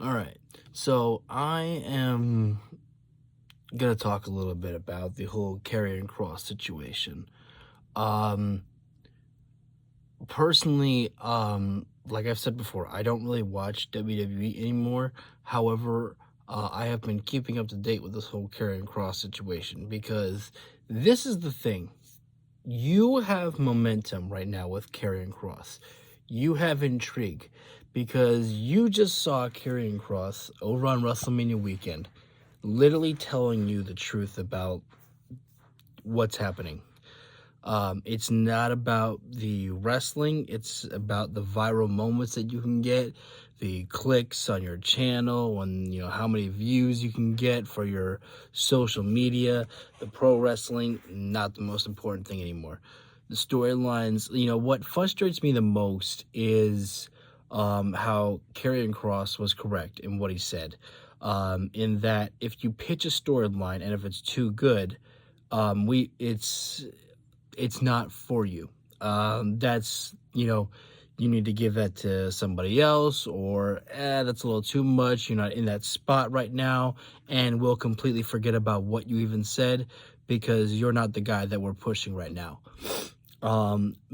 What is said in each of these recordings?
All right. So I am gonna talk a little bit about the whole Karrion Kross situation. Um, Personally, like I've said before, I don't really watch WWE anymore. However, I have been keeping up to date with this whole Karrion Kross situation because this is the thing. You have momentum right now with Karrion Kross. You have intrigue because you just saw Karrion Kross over on WrestleMania weekend, literally telling you the truth about what's happening. It's not about the wrestling, it's about the viral moments that you can get, the clicks on your channel, and how many views you can get for your social media. The pro wrestling, not the most important thing anymore. The storylines, what frustrates me the most is how Karrion Kross was correct in what he said. In that if you pitch a storyline and if it's too good, we it's not for you. That's, you need to give that to somebody else, or that's a little too much. You're not in that spot right now, and we'll completely forget about what you even said because you're not the guy that we're pushing right now.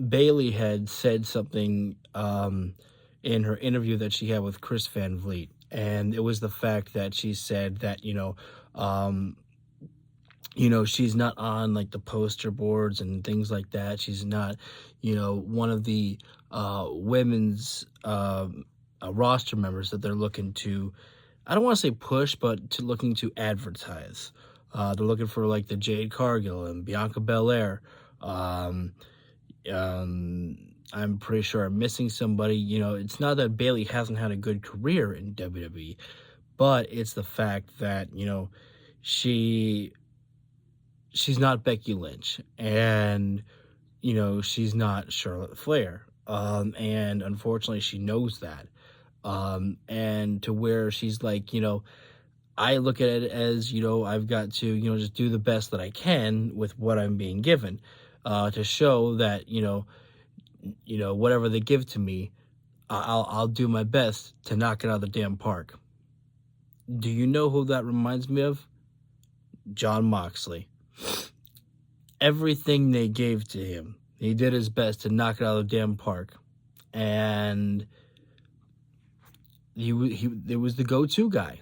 Bailey had said something in her interview that she had with Chris Van Vliet, and it was the fact that she said that, um, she's not on like the poster boards and things like that. She's not, one of the women's roster members that they're looking to, I don't want to say push, but to looking to advertise. They're looking for like the Jade Cargill and Bianca Belair. Um, I'm pretty sure I'm missing somebody. It's not that Bailey hasn't had a good career in WWE, but it's the fact that, she she's not Becky Lynch, and she's not Charlotte Flair. And unfortunately, she knows that. And to where she's like, I look at it as, I've got to, just do the best that I can with what I'm being given, to show that, whatever they give to me, I'll do my best to knock it out of the damn park. Do you know who that reminds me of? John Moxley. Everything they gave to him, he did his best to knock it out of the damn park, and he was the go-to guy,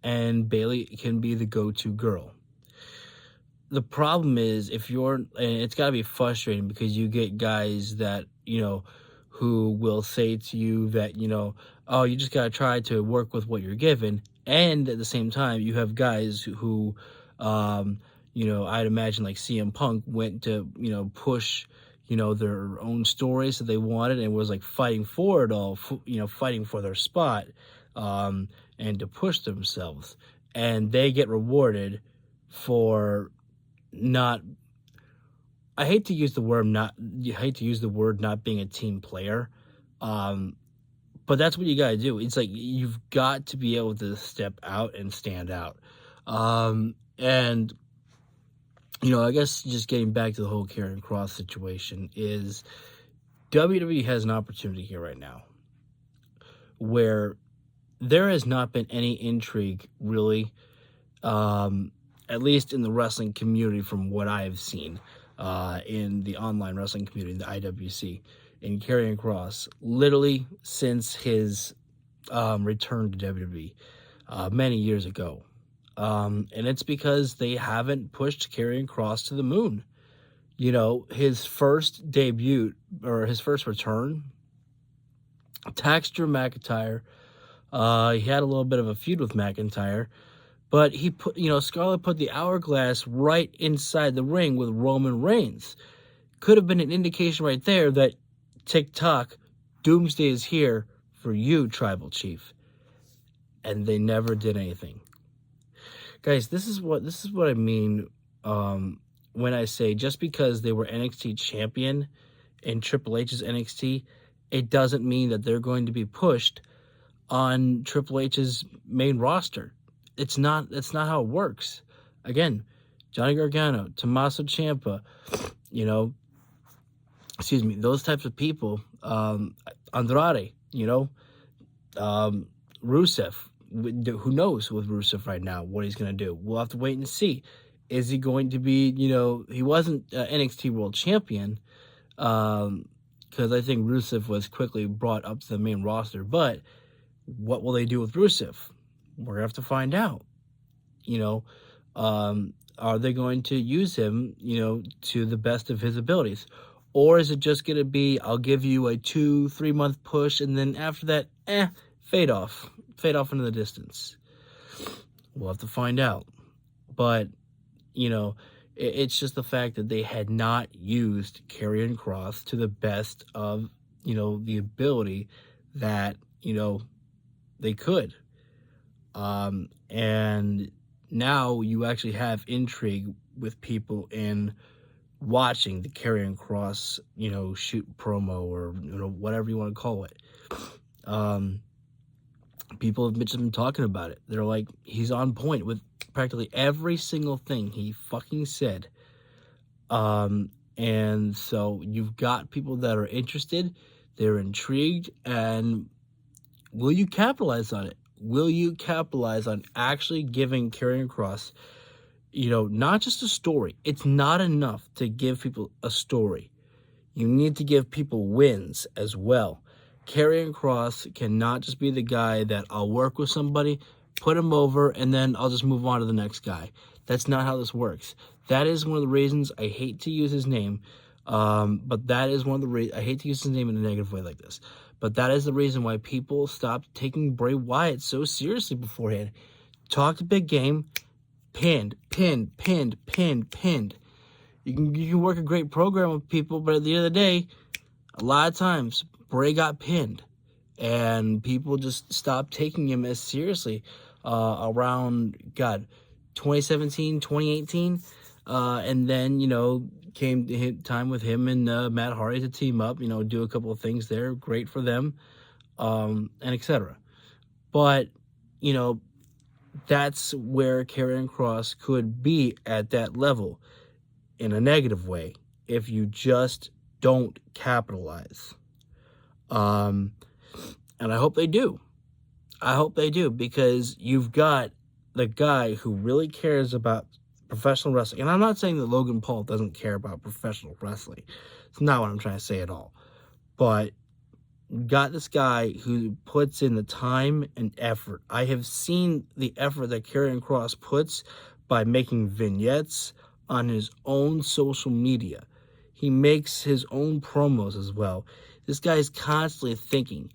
and Bailey can be the go-to girl. The problem is and it's got to be frustrating because you get guys that, who will say to you that, oh, you just got to try to work with what you're given. And at the same time, you have guys who, I'd imagine like CM Punk went to, push, their own stories that they wanted and was like fighting for it all, fighting for their spot, and to push themselves. And they get rewarded for not, I hate to use the word not being a team player. Um, but that's what you got to do. It's like you've got to be able to step out and stand out. And I guess just getting back to the whole Karrion Kross situation is WWE has an opportunity here right now where there has not been any intrigue really, at least in the wrestling community from what I have seen, in the online wrestling community, the IWC, in Karrion Kross, literally since his return to WWE many years ago. And it's because they haven't pushed Karrion Kross to the moon. His first debut, or his first return, taxed Drew McIntyre. He had a little bit of a feud with McIntyre, but he put, Scarlett put the hourglass right inside the ring with Roman Reigns. Could have been an indication right there that TikTok, doomsday is here for you, Tribal Chief. And they never did anything. Guys, this is what I mean, when I say just because they were NXT champion in Triple H's NXT, it doesn't mean that they're going to be pushed on Triple H's main roster. That's not how it works. Again, Johnny Gargano, Tommaso Ciampa, those types of people, Andrade, Rusev, who knows with Rusev right now what he's going to do? We'll have to wait and see. Is he going to be, he wasn't NXT World Champion, because I think Rusev was quickly brought up to the main roster. But what will they do with Rusev? We're going to have to find out. Are they going to use him, to the best of his abilities? Or is it just going to be, I'll give you a 2-3 month push, and then after that, fade off into the distance? We'll have to find out. But, it's just the fact that they had not used Karrion Kross to the best of, the ability that, they could. And now you actually have intrigue with people in watching the Karrion Kross, shoot promo, or, whatever you want to call it. People have just been talking about it. They're like, he's on point with practically every single thing he fucking said. And so you've got people that are interested, they're intrigued, and will you capitalize on it? Will you capitalize on actually giving Karrion Kross, not just a story? It's not enough to give people a story. You need to give people wins as well. Karrion Kross cannot just be the guy that I'll work with somebody, put him over, and then I'll just move on to the next guy. That's not how this works. That is one of the reasons I hate to use his name, but that is one of the reasons I hate to use his name in a negative way like this. But that is the reason why people stopped taking Bray Wyatt so seriously beforehand. Talked a big game, pinned. You can work a great program with people, but at the end of the day, a lot of times Bray got pinned, and people just stopped taking him as seriously around 2017, 2018, and then came to time with him and Matt Hardy to team up, do a couple of things there, great for them, and etc. But that's where Karrion Kross could be at that level in a negative way if you just don't capitalize. And I hope they do. Because you've got the guy who really cares about professional wrestling. And I'm not saying that Logan Paul doesn't care about professional wrestling. It's not what I'm trying to say at all. But you got this guy who puts in the time and effort. I have seen the effort that Karrion Kross puts by making vignettes on his own social media. He makes his own promos as well. This guy is constantly thinking.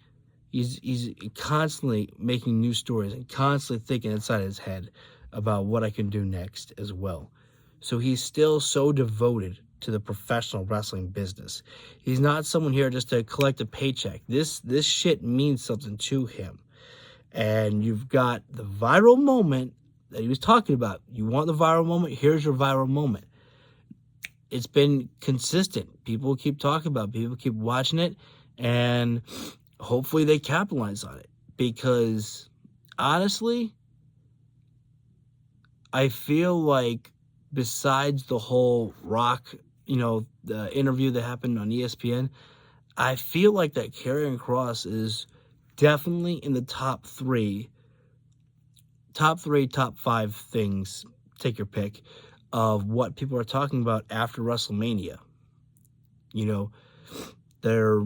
He's constantly making new stories and constantly thinking inside his head about what I can do next as well. So he's still so devoted to the professional wrestling business. He's not someone here just to collect a paycheck. This shit means something to him. And you've got the viral moment that he was talking about. You want the viral moment? Here's your viral moment. It's been consistent. People keep talking about it. People keep watching it, and hopefully they capitalize on it. Because honestly, I feel like besides the whole Rock, the interview that happened on ESPN, I feel like that Karrion Kross is definitely in the top 5 things, take your pick, of what people are talking about after WrestleMania. They're,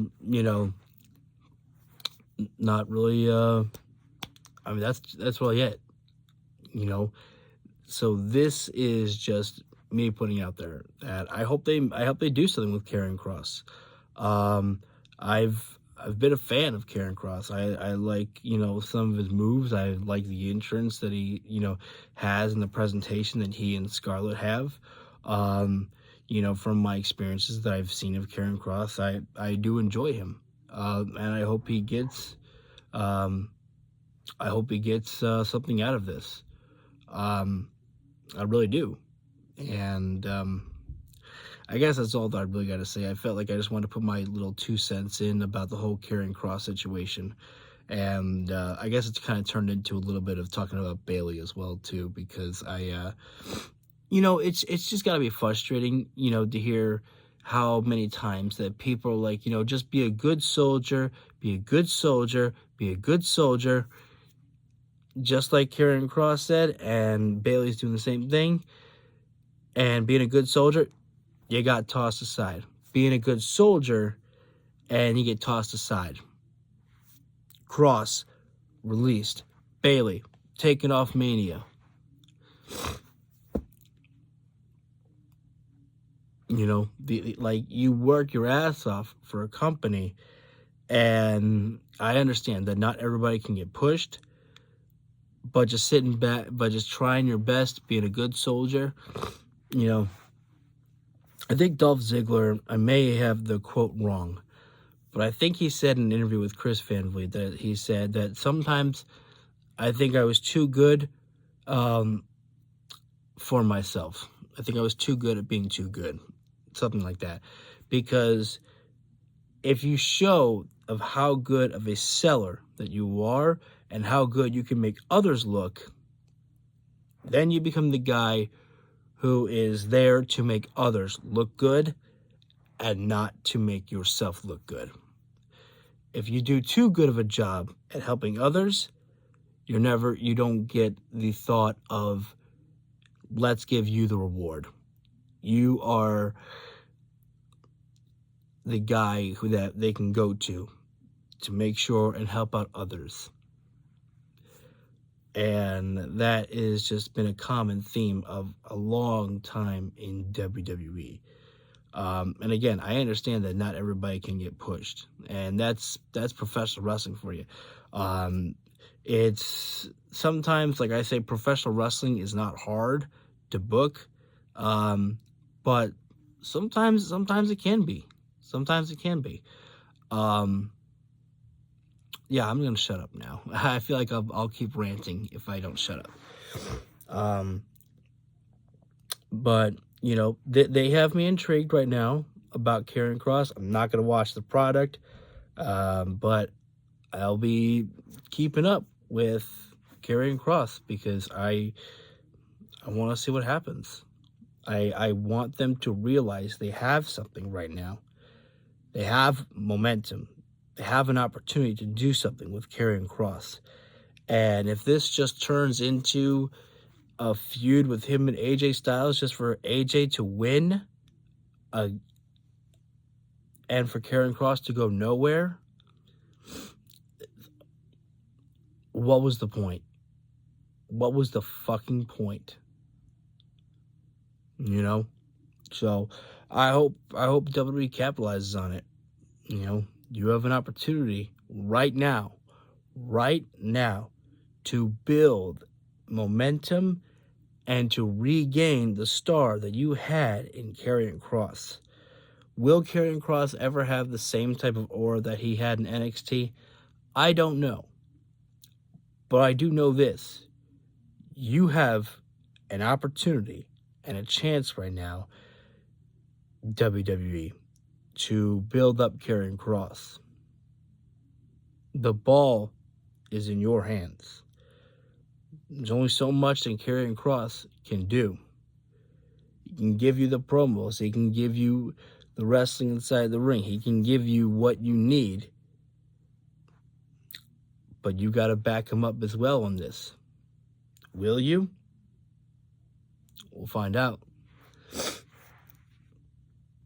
not really, that's really it, So this is just me putting out there that I hope they do something with Karrion Kross. I've been a fan of Karrion Kross. I like, some of his moves. I like the entrance that he, has in the presentation that he and Scarlett have. From my experiences that I've seen of Karrion Kross, I do enjoy him. And I hope he gets something out of this. I really do. And I guess that's all that I really got to say. I felt like I just wanted to put my little 2 cents in about the whole Karrion Kross situation. And I guess it's kind of turned into a little bit of talking about Bayley as well, too, because it's just got to be frustrating, to hear how many times that people are like, just be a good soldier, be a good soldier, be a good soldier. just like Karrion Kross said, and Bailey's doing the same thing, and being a good soldier, you got tossed aside. Being a good soldier, and you get tossed aside. Kross, released. Bailey, taken off Mania. You know, like, you work your ass off for a company, and I understand that not everybody can get pushed, but just sitting back, but just trying your best, being a good soldier, you know. I think Dolph Ziggler, I may have the quote wrong, but I think he said in an interview with Chris Van Vliet that he said that sometimes I think I was too good for myself. I think I was too good at being too good. Something like that. Because if you show of how good of a seller that you are and how good you can make others look, then you become the guy who is there to make others look good and not to make yourself look good. If you do too good of a job at helping others, you don't get the thought of, let's give you the reward. You are the guy that they can go to make sure and help out others. And that has just been a common theme of a long time in WWE. And again, I understand that not everybody can get pushed, and that's professional wrestling for you. It's sometimes, like I say, professional wrestling is not hard to book, but sometimes it can be. Sometimes it can be. Yeah, I'm gonna shut up now. I feel like I'll keep ranting if I don't shut up. But you know, they have me intrigued right now about Karrion Kross. I'm not gonna watch the product, but I'll be keeping up with Karrion Kross because I want to see what happens. I want them to realize they have something right now. They have momentum. They have an opportunity to do something with Karrion Kross. And if this just turns into a feud with him and AJ Styles just for AJ to win and for Karrion Kross to go nowhere, what was the point? What was the fucking point? You know? So I hope WWE capitalizes on it. You know, you have an opportunity right now to build momentum and to regain the star that you had in Karrion Kross. Will Karrion Kross ever have the same type of aura that he had in NXT? I don't know. But I do know this. You have an opportunity and a chance right now, WWE, to build up Karrion Kross. The ball is in your hands. There's only so much that Karrion Kross can do. He can give you the promos. He can give you the wrestling inside the ring. He can give you what you need. But you got to back him up as well on this. Will you? We'll find out.